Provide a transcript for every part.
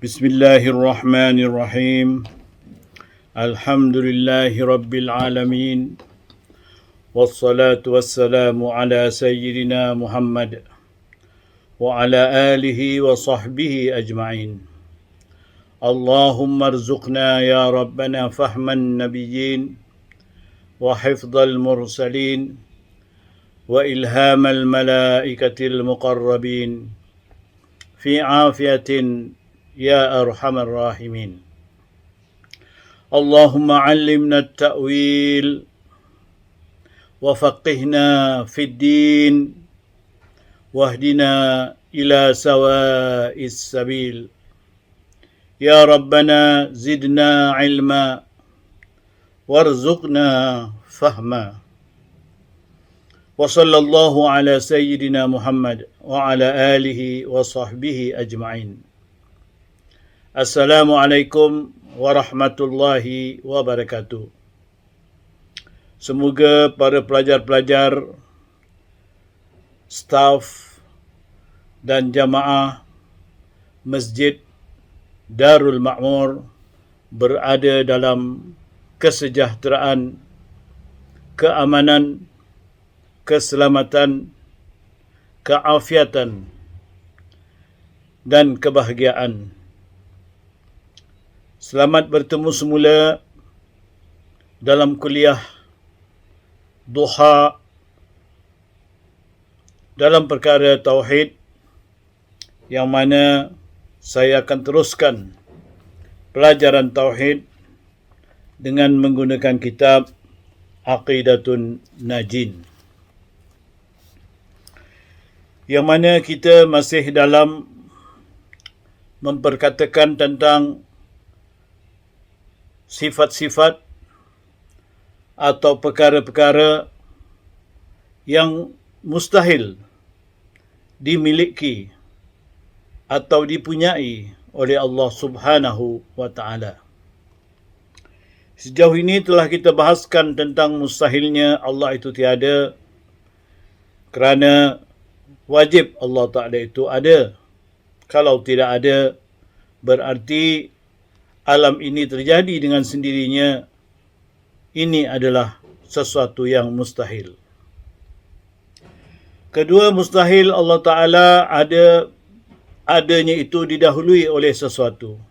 Bismillahirrahmanirrahim. Alhamdulillahi rabbil alamin. Wassalatu wassalamu ala sayyidina Muhammad wa ala alihi wa sahbihi ajma'in. Allahumma arzuqna ya rabbana fahman nabiyyin wa hifdhal mursalin wa ilhamal malaikatil muqarrabin fi afiyatin ya arhamar rahimin. Allahumma 'allimna at-ta'wil wa faqihna fid din wahdina ila sawa'is sabil. Ya Rabbana zidna ilma warzuqna fahma. Wa sallallahu ala sayyidina Muhammad wa ala alihi wa sahbihi ajma'in. Assalamualaikum warahmatullahi wabarakatuh. Semoga para pelajar-pelajar, staf dan jamaah Masjid Darul Ma'mur berada dalam kesejahteraan, keamanan, keselamatan, keafiatan dan kebahagiaan. Selamat bertemu semula dalam kuliah duha dalam perkara tauhid, yang mana saya akan teruskan pelajaran tauhid dengan menggunakan kitab Aqidatun Najin, yang mana kita masih dalam memperkatakan tentang sifat-sifat atau perkara-perkara yang mustahil dimiliki atau dipunyai oleh Allah Subhanahu wa ta'ala. Sejauh ini telah kita bahaskan tentang mustahilnya Allah itu tiada, kerana wajib Allah Ta'ala itu ada. Kalau tidak ada, berarti alam ini terjadi dengan sendirinya. Ini adalah sesuatu yang mustahil. Kedua, mustahil Allah Ta'ala adanya itu didahului oleh sesuatu.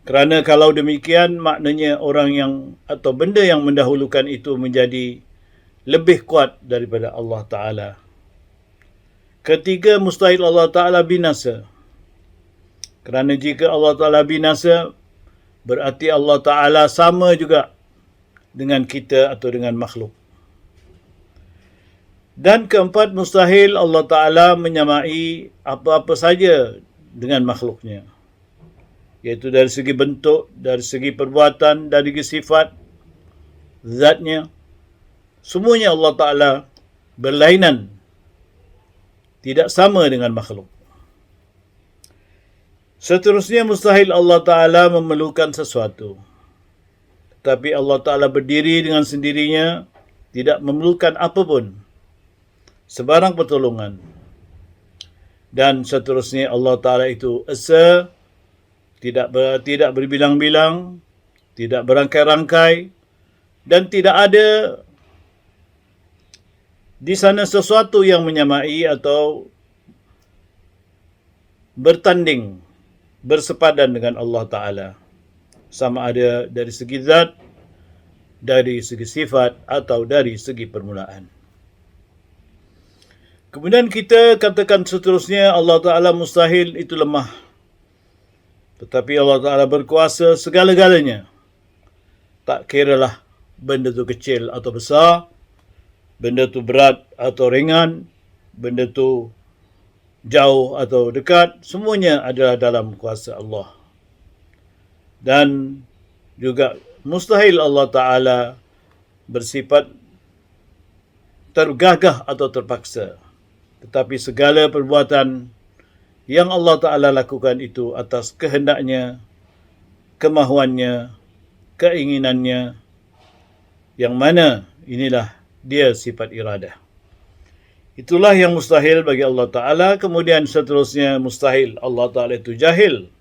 Kerana kalau demikian, maknanya orang yang atau benda yang mendahulukan itu menjadi lebih kuat daripada Allah Ta'ala. Ketiga, mustahil Allah Ta'ala binasa. Kerana jika Allah Ta'ala binasa, berarti Allah Ta'ala sama juga dengan kita atau dengan makhluk. Dan keempat, mustahil Allah Ta'ala menyamai apa-apa saja dengan makhluknya, iaitu dari segi bentuk, dari segi perbuatan, dari segi sifat, zatnya. Semuanya Allah Ta'ala berlainan, tidak sama dengan makhluk. Seterusnya, mustahil Allah Ta'ala memerlukan sesuatu. Tapi Allah Ta'ala berdiri dengan sendirinya, tidak memerlukan apapun, sebarang pertolongan. Dan seterusnya, Allah Ta'ala itu esa, tidak berbilang-bilang, tidak berangkai-rangkai, dan tidak ada di sana sesuatu yang menyamai atau bertanding, bersepadan dengan Allah Ta'ala, sama ada dari segi zat, dari segi sifat, atau dari segi permulaan. Kemudian kita katakan seterusnya, Allah Ta'ala mustahil itu lemah. Tetapi Allah Ta'ala berkuasa segala-galanya. Tak kiralah benda tu kecil atau besar, benda tu berat atau ringan, benda tu jauh atau dekat, semuanya adalah dalam kuasa Allah. Dan juga mustahil Allah Ta'ala bersifat tergagah atau terpaksa. Tetapi segala perbuatan yang Allah Ta'ala lakukan itu atas kehendaknya, kemahuannya, keinginannya, yang mana inilah dia sifat iradah. Itulah yang mustahil bagi Allah Ta'ala. Kemudian seterusnya, mustahil Allah Ta'ala itu jahil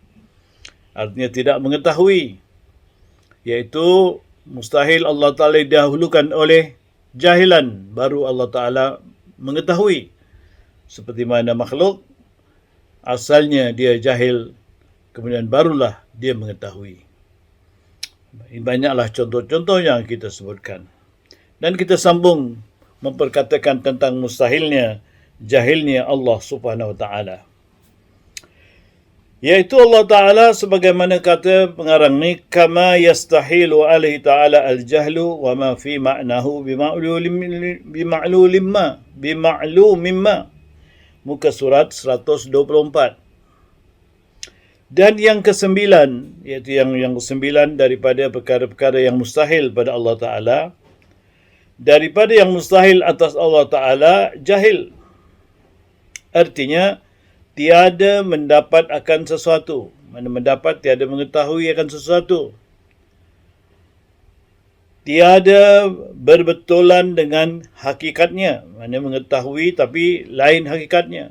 artinya tidak mengetahui, iaitu mustahil Allah Ta'ala didahulukan oleh jahilan, baru Allah Ta'ala mengetahui. Seperti mana makhluk, asalnya dia jahil, kemudian barulah dia mengetahui. Banyaklah contoh-contoh yang kita sebutkan. Dan kita sambung memperkatakan tentang mustahilnya, jahilnya Allah Subhanahu Wa Ta'ala. Yaitu Allah Ta'ala sebagaimana kata pengarang ni, kama yastahilu alaihi ta'ala al-jahlu wa ma fi ma'nahu bima'lulim ma. Muka surat 124. Dan yang kesembilan, iaitu yang kesembilan daripada perkara-perkara yang mustahil pada Allah Ta'ala, daripada yang mustahil atas Allah Ta'ala, jahil. Artinya, tiada mendapat akan sesuatu. Mana mendapat, tiada mengetahui akan sesuatu. Tiada berbetulan dengan hakikatnya. Mana mengetahui tapi lain hakikatnya.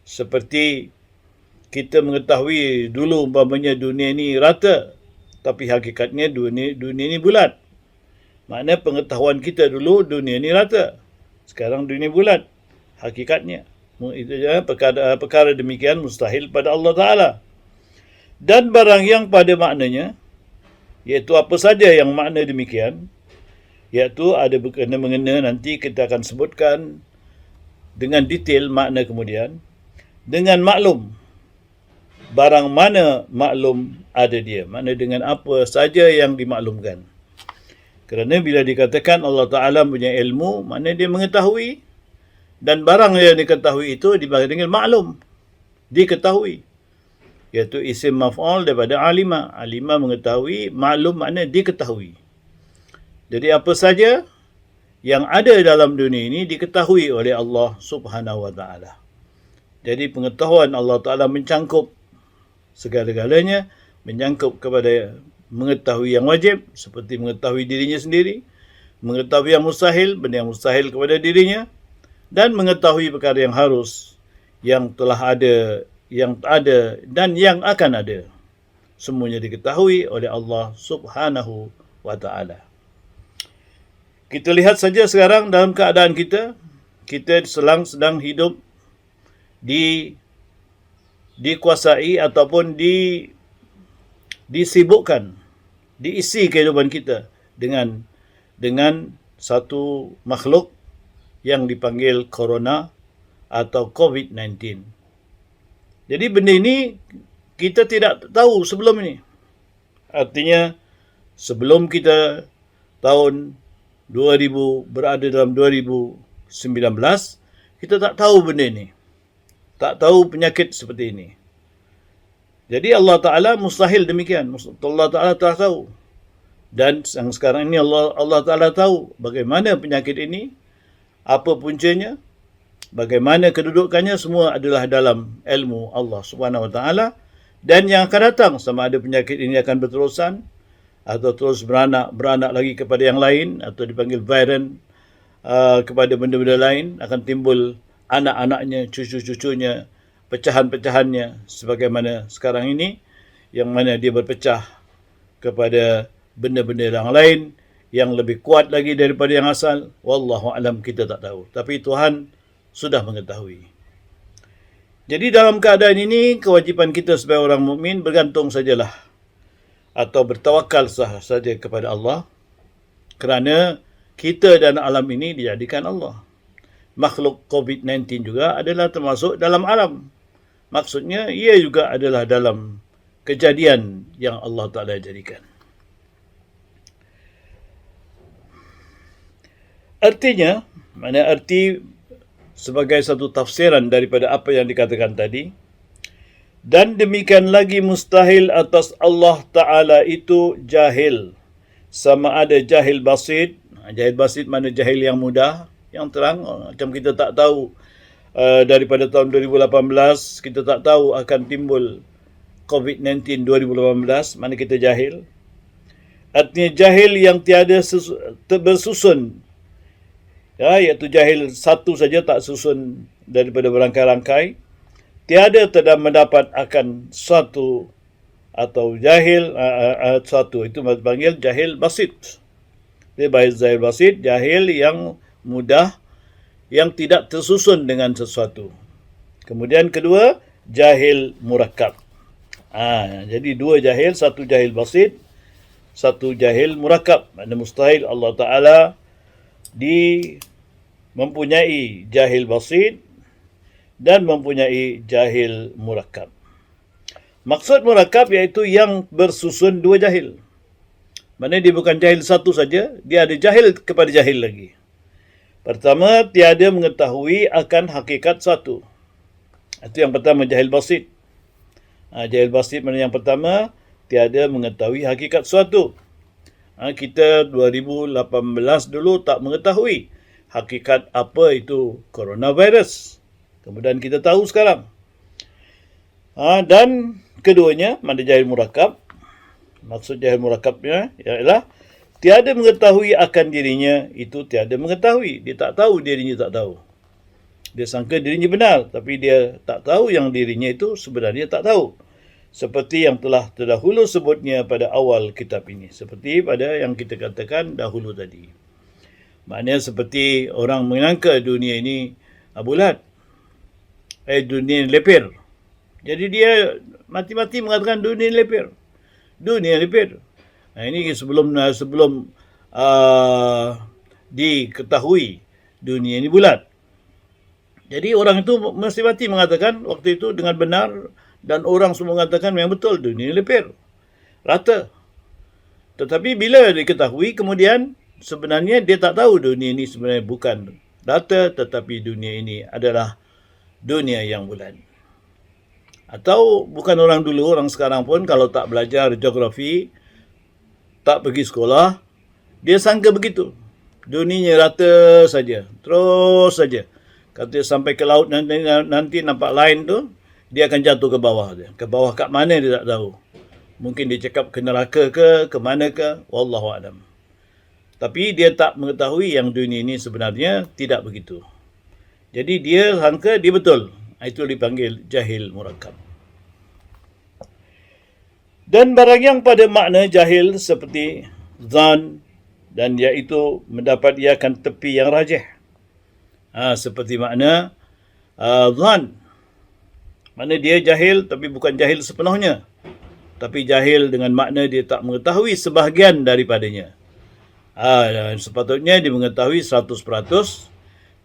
Seperti kita mengetahui dulu umpamanya dunia ini rata, tapi hakikatnya dunia ini bulat. Makna pengetahuan kita dulu dunia ini rata, sekarang dunia bulat hakikatnya. Itu je perkara demikian mustahil pada Allah Ta'ala. Dan barang yang pada maknanya, iaitu apa saja yang makna demikian, iaitu ada berkena-mengena, nanti kita akan sebutkan dengan detail makna kemudian, dengan maklum. Barang mana maklum ada dia, makna dengan apa saja yang dimaklumkan. Kerana bila dikatakan Allah Ta'ala punya ilmu, makna dia mengetahui. Dan barang yang diketahui itu dibagi dengan maklum, diketahui. Iaitu isim maf'ul daripada alima. Alima mengetahui, maklum makna diketahui. Jadi apa saja yang ada dalam dunia ini diketahui oleh Allah Subhanahu Wa Ta'ala. Jadi pengetahuan Allah Ta'ala mencangkup segala-galanya, menyangkup kepada mengetahui yang wajib, seperti mengetahui dirinya sendiri, mengetahui yang mustahil, benda yang mustahil kepada dirinya, dan mengetahui perkara yang harus, yang telah ada, yang ada, dan yang akan ada. Semuanya diketahui oleh Allah Subhanahu Wa Ta'ala. Kita lihat saja sekarang dalam keadaan kita sedang hidup dikuasai ataupun disibukkan, diisi kehidupan kita dengan satu makhluk yang dipanggil corona atau COVID-19. Jadi benda ini kita tidak tahu sebelum ini. Artinya sebelum kita tahun 2000 berada dalam 2019, kita tak tahu benda ini. Tak tahu penyakit seperti ini. Jadi Allah Ta'ala mustahil demikian. Allah Ta'ala telah tahu. Dan yang sekarang ini Allah Ta'ala tahu bagaimana penyakit ini, apa puncanya, bagaimana kedudukannya, semua adalah dalam ilmu Allah Subhanahu Wa Ta'ala. Dan yang akan datang, sama ada penyakit ini akan berterusan atau terus beranak lagi kepada yang lain, atau dipanggil varian kepada benda-benda lain, akan timbul anak-anaknya, cucu-cucunya, pecahan-pecahannya, sebagaimana sekarang ini, yang mana dia berpecah kepada benda-benda yang lain, yang lebih kuat lagi daripada yang asal. Wallahu alam, kita tak tahu. Tapi Tuhan sudah mengetahui. Jadi dalam keadaan ini, kewajipan kita sebagai orang mukmin bergantung sajalah, atau bertawakal saja kepada Allah, kerana kita dan alam ini dijadikan Allah. Makhluk COVID-19 juga adalah termasuk dalam alam. Maksudnya, ia juga adalah dalam kejadian yang Allah Ta'ala jadikan. Artinya, mana arti sebagai satu tafsiran daripada apa yang dikatakan tadi, dan demikian lagi mustahil atas Allah Ta'ala itu jahil. Sama ada jahil basit. Jahil basit mana jahil yang mudah, yang terang. Macam kita tak tahu daripada tahun 2018, kita tak tahu akan timbul COVID-19 2018, mana kita jahil. Artinya jahil yang tiada bersusun. Ya, iaitu jahil satu saja tak susun daripada berangkai-rangkai. Tiada mendapat akan suatu atau jahil suatu, itu panggil jahil basit. Dia jahil basit, jahil yang mudah, yang tidak tersusun dengan sesuatu. Kemudian kedua, jahil murakkab. Jadi dua jahil, satu jahil basit, satu jahil murakkab. Maknanya mustahil Allah Ta'ala mempunyai jahil basit dan mempunyai jahil murakkab. Maksud murakkab iaitu yang bersusun dua jahil. Maknanya dia bukan jahil satu saja, dia ada jahil kepada jahil lagi. Pertama, tiada mengetahui akan hakikat satu. Itu yang pertama, jahil basit. Jahil basit maknanya yang pertama, tiada mengetahui hakikat suatu. Kita 2018 dulu tak mengetahui hakikat apa itu coronavirus. Kemudian kita tahu sekarang. Dan keduanya, mana jahil murakkab. Maksud jahil murakkabnya ialah tiada mengetahui akan dirinya, itu tiada mengetahui. Dia tak tahu dirinya tak tahu. Dia sangka dirinya benar, tapi dia tak tahu yang dirinya itu sebenarnya tak tahu. Seperti yang telah terdahulu sebutnya pada awal kitab ini. Seperti pada yang kita katakan dahulu tadi. Maknanya seperti orang menyangka dunia ini bulat. Dunia ini lepir. Jadi dia mati-mati mengatakan dunia ini lepir. Dunia lepir. Ini sebelum diketahui dunia ini bulat. Jadi orang itu mesti mati mengatakan waktu itu dengan benar, dan orang semua mengatakan memang betul dunia ini lepir, rata. Tetapi bila diketahui kemudian sebenarnya dia tak tahu dunia ini sebenarnya bukan rata, tetapi dunia ini adalah dunia yang bulat. Atau bukan orang dulu, orang sekarang pun kalau tak belajar geografi, tak pergi sekolah, dia sangka begitu. Dunianya rata saja, terus saja. Kata sampai ke laut nanti nampak lain tu, dia akan jatuh ke bawah. Ke bawah kat mana dia tak tahu. Mungkin dia cakap ke neraka ke mana ke, wallahu a'lam. Tapi dia tak mengetahui yang dunia ini sebenarnya tidak begitu. Jadi dia sangka dia betul. Itu dipanggil jahil murakkab. Dan barang yang pada makna jahil seperti zan, dan iaitu mendapat ia akan tepi yang rajih. Seperti makna zan. Makna dia jahil tapi bukan jahil sepenuhnya. Tapi jahil dengan makna dia tak mengetahui sebahagian daripadanya. Sepatutnya dia mengetahui 100%,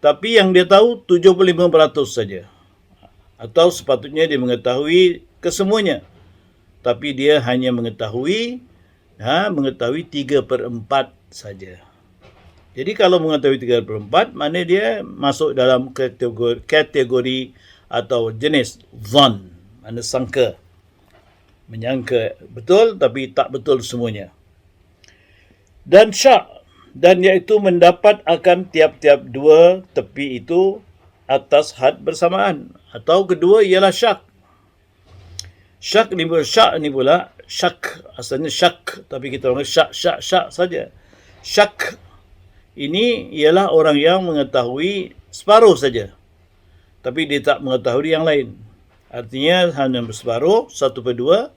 tapi yang dia tahu 75% saja. Atau sepatutnya dia mengetahui kesemuanya, tapi dia hanya mengetahui 3/4 saja. Jadi kalau mengetahui 3/4, maknanya dia masuk dalam kategori atau jenis zan, makna sangka. Menyangka betul tapi tak betul semuanya. Dan syak, dan iaitu mendapat akan tiap-tiap dua tepi itu atas had bersamaan. Atau kedua ialah syak. Syak ni pula syak, asalnya syak, tapi kita orang syak saja. Syak ini ialah orang yang mengetahui separuh saja, tapi dia tak mengetahui yang lain. Artinya hanya separuh, 1/2.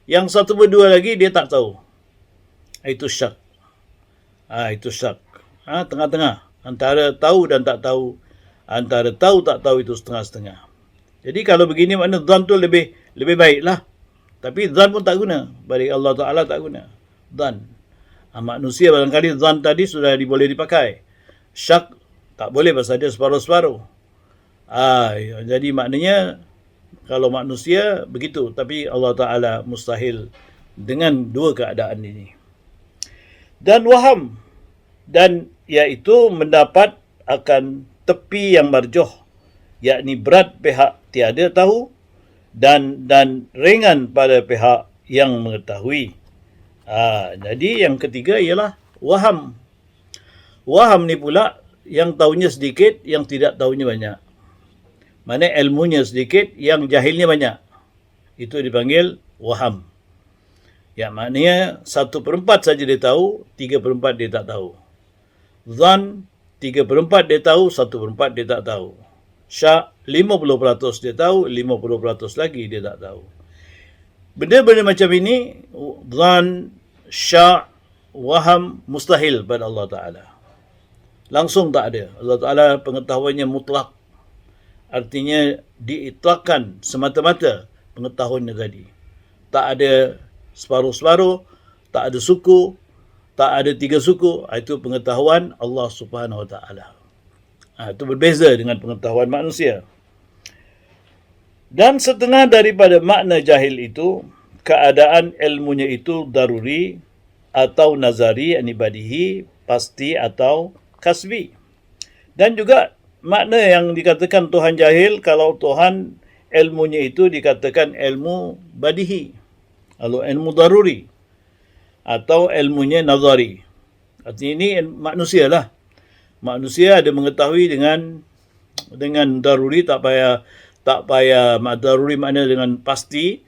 Yang 1/2 lagi dia tak tahu. Itu syak. Itu syak. Tengah-tengah. Antara tahu dan tak tahu. Antara tahu tak tahu itu setengah-setengah. Jadi kalau begini makna zan tu lebih baiklah. Tapi zan pun tak guna. Bagi Allah Ta'ala tak guna. Zan. Manusia barangkali zan tadi sudah boleh dipakai. Syak tak boleh pasal dia separuh-separuh. Jadi maknanya kalau manusia begitu, tapi Allah Ta'ala mustahil dengan dua keadaan ini. Dan waham, dan iaitu mendapat akan tepi yang marjuh, yakni berat pihak tiada tahu dan ringan pada pihak yang mengetahui. Jadi yang ketiga ialah waham. Waham ni pula yang tahunya sedikit, yang tidak tahunya banyak. Mana ilmunya sedikit, yang jahilnya banyak. Itu dipanggil waham. Ya, maknanya 1/4 saja dia tahu, 3/4 dia tak tahu. Zan, 3/4 dia tahu, 1/4 dia tak tahu. Syak, 50% dia tahu, 50% lagi dia tak tahu. Benda-benda macam ini, dhan, sya', waham, mustahil pada Allah Ta'ala. Langsung tak ada. Allah Ta'ala pengetahuannya mutlak. Artinya diitlakkan semata-mata pengetahuannya tadi. Tak ada separuh-separuh, tak ada suku, tak ada 3 suku. Itu pengetahuan Allah Subhanahu Wa Ta'ala. Itu berbeza dengan pengetahuan manusia. Dan setengah daripada makna jahil itu, keadaan ilmunya itu daruri atau nazari, badihi, pasti atau kasbi. Dan juga makna yang dikatakan Tuhan jahil, kalau Tuhan ilmunya itu dikatakan ilmu badihi, atau ilmu daruri, atau ilmunya nazari. Artinya ini manusia lah. Manusia ada mengetahui dengan daruri, tak payah daruri makna dengan pasti,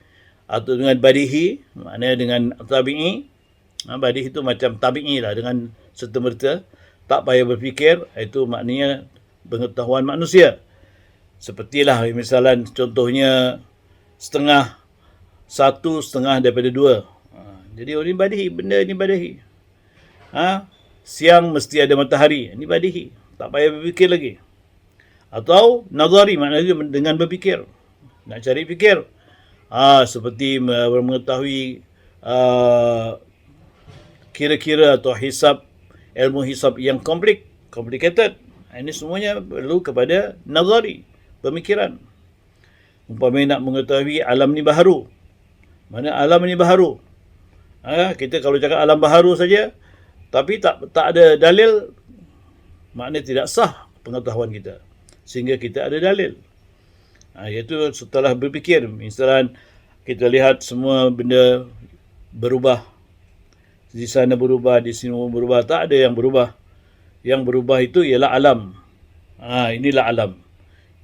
atau dengan badihi, maknanya dengan tabi'i. Badihi itu macam tabi'i lah, dengan serta-merta, tak payah berfikir, itu maknanya pengetahuan manusia. Sepertilah misalan contohnya setengah, 1 setengah daripada 2. Jadi ini badihi, benda ini badihi. Siang mesti ada matahari, ini badihi, tak payah berfikir lagi. Atau nazari, maknanya dengan berfikir, nak cari fikir. Seperti mengetahui kira-kira atau hisab, ilmu hisab yang complicated. Ini semuanya perlu kepada nazari, pemikiran. Umpamanya nak mengetahui alam ni baharu. Mana alam ni baharu? Kita kalau cakap alam baharu saja, tapi tak ada dalil, maknanya tidak sah pengetahuan kita. Sehingga kita ada dalil. Iaitu setelah berfikir. Misalnya kita lihat semua benda berubah. Di sana berubah, di sini berubah. Tak ada yang berubah. Yang berubah itu ialah alam. Inilah alam.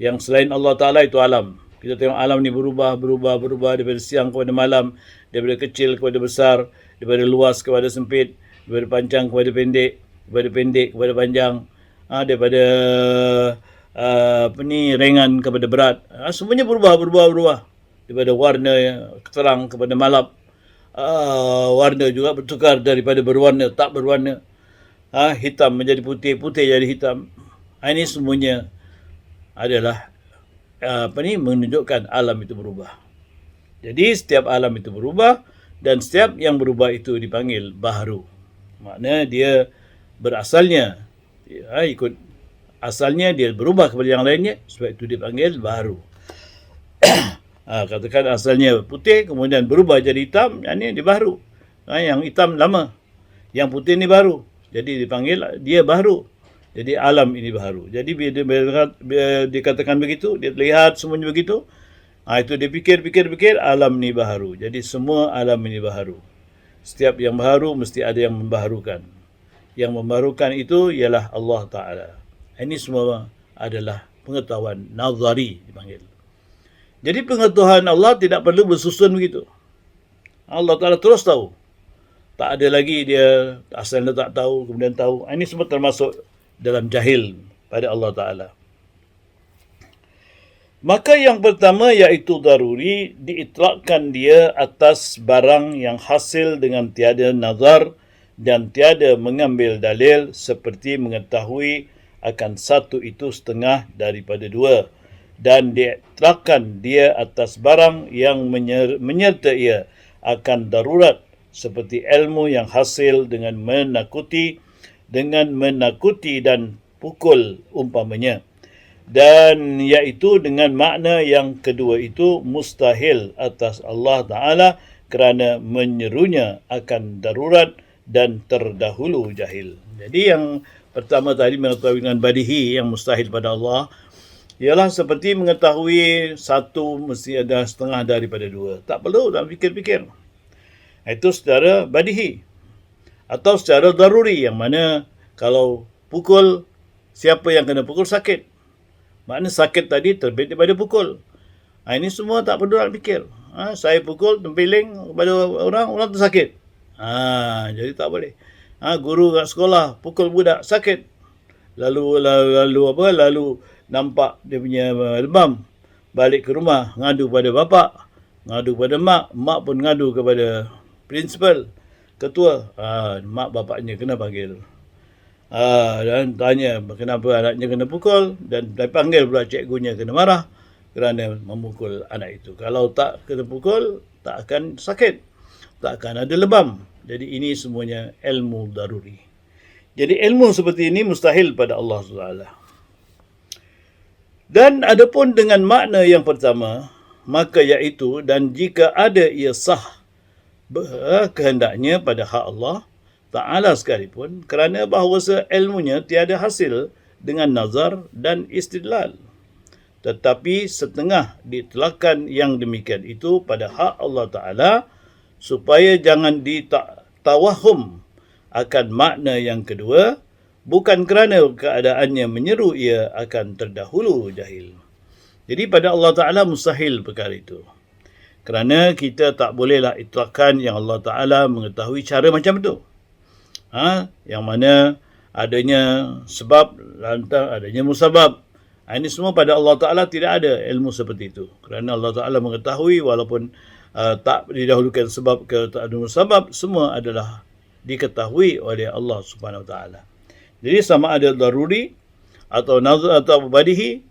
Yang selain Allah Ta'ala itu alam. Kita tengok alam ni berubah daripada siang kepada malam, daripada kecil kepada besar, daripada luas kepada sempit, daripada panjang kepada pendek, daripada pendek kepada panjang, daripada ringan kepada berat. Semuanya berubah. Daripada warna terang kepada malam. Warna juga bertukar daripada berwarna tak berwarna. Hitam menjadi putih, putih jadi hitam. Ini semuanya adalah menunjukkan alam itu berubah. Jadi setiap alam itu berubah, dan setiap yang berubah itu dipanggil baharu. Maknanya dia berasalnya, ikut asalnya dia berubah kepada yang lainnya, sebab itu dipanggil baharu. Katakan asalnya putih, kemudian berubah jadi hitam, ini dia baharu. Yang hitam lama, yang putih ni baru, jadi dipanggil dia baharu. Jadi alam ini baharu. Jadi bila dikatakan begitu, dia lihat semuanya begitu, itu dia fikir, alam ni baharu. Jadi semua alam ini baharu. Setiap yang baharu mesti ada yang membaharukan. Yang membaharukan itu ialah Allah Ta'ala. Ini semua adalah pengetahuan nazari dipanggil. Jadi pengetahuan Allah tidak perlu bersusun begitu. Allah Ta'ala terus tahu. Tak ada lagi dia asalnya tak tahu, kemudian tahu. Ini semua termasuk dalam jahil pada Allah Ta'ala. Maka yang pertama iaitu daruri, diitlakkan dia atas barang yang hasil dengan tiada nazar dan tiada mengambil dalil, seperti mengetahui akan satu itu setengah daripada 2. Dan diitlakkan dia atas barang yang menyertai ia akan darurat, seperti ilmu yang hasil dengan menakuti dan pukul umpamanya. Dan iaitu dengan makna yang kedua itu mustahil atas Allah Ta'ala, kerana menyerunya akan darurat dan terdahulu jahil. Jadi yang pertama tadi mengetahui dengan badihi yang mustahil pada Allah, ialah seperti mengetahui satu mesti ada setengah daripada 2. Tak perlu nak fikir-fikir. Itu secara badihi. Atau secara daruri, yang mana kalau pukul, siapa yang kena pukul sakit. Maknanya sakit tadi terbit daripada pukul. Ini semua tak perlu nak fikir. Saya pukul, tempiling kepada orang tersakit. Jadi tak boleh. Guru kat sekolah pukul budak sakit. Lalu nampak dia punya demam. Balik ke rumah, ngadu pada bapak. ngadu pada mak pun ngadu kepada principal, ketua. Mak bapaknya kena panggil. Dan tanya kenapa anaknya kena pukul, dan dipanggil pula cikgunya kena marah kerana memukul anak itu. Kalau tak kena pukul, tak akan sakit, tak akan ada lebam. Jadi ini semuanya ilmu daruri. Jadi ilmu seperti ini mustahil pada Allah SWT. Dan adapun dengan makna yang pertama, maka iaitu, dan jika ada ia sah kehendaknya pada hak Allah Ta'ala sekalipun, kerana bahawa ilmunya tiada hasil dengan nazar dan istidlal. Tetapi setengah ditelakan yang demikian itu pada hak Allah Ta'ala, supaya jangan ditawahum akan makna yang kedua, bukan kerana keadaannya menyeru ia akan terdahulu jahil. Jadi pada Allah Ta'ala mustahil perkara itu. Kerana kita tak bolehlah itlakan yang Allah Ta'ala mengetahui cara macam itu. Yang mana adanya sebab, lantas adanya musabab. Ini semua pada Allah Ta'ala tidak ada ilmu seperti itu. Kerana Allah Ta'ala mengetahui walaupun tak didahulukan sebab ke tak ada musabab, semua adalah diketahui oleh Allah Subhanahu Wa Ta'ala. Jadi sama ada daruri atau nazar atau badihi,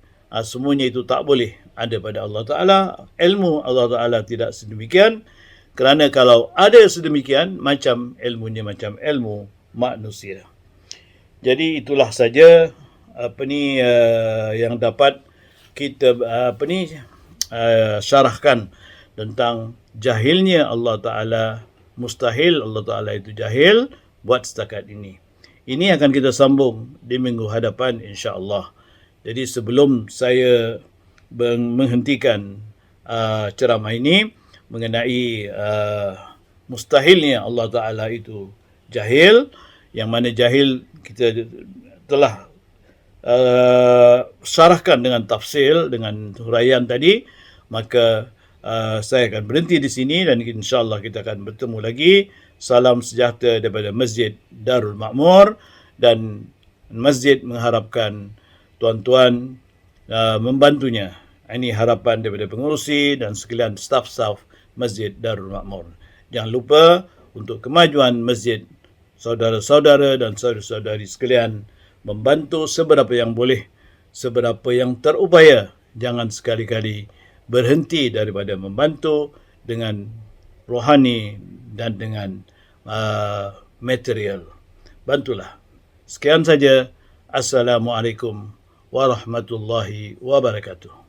semuanya itu tak boleh ada pada Allah Ta'ala. Ilmu Allah Ta'ala tidak sedemikian. Kerana kalau ada sedemikian, macam ilmunya macam ilmu manusia. Jadi itulah saja yang dapat kita syarahkan tentang jahilnya Allah Ta'ala. Mustahil Allah Ta'ala itu jahil buat setakat ini. Ini akan kita sambung di minggu hadapan insya-Allah. Jadi sebelum saya menghentikan ceramah ini mengenai mustahilnya Allah Ta'ala itu jahil, yang mana jahil kita telah syarahkan dengan tafsir, dengan huraian tadi, maka saya akan berhenti di sini dan insya-Allah kita akan bertemu lagi. Salam sejahtera daripada Masjid Darul Makmur, dan masjid mengharapkan tuan-tuan membantunya. Ini harapan daripada pengurusi dan sekalian staf-staf Masjid Darul Makmur. Jangan lupa untuk kemajuan masjid, saudara-saudara dan saudari sekalian membantu seberapa yang boleh, seberapa yang terupaya. Jangan sekali-kali berhenti daripada membantu dengan rohani dan dengan material. Bantulah. Sekian saja. Assalamualaikum warahmatullahi wabarakatuh.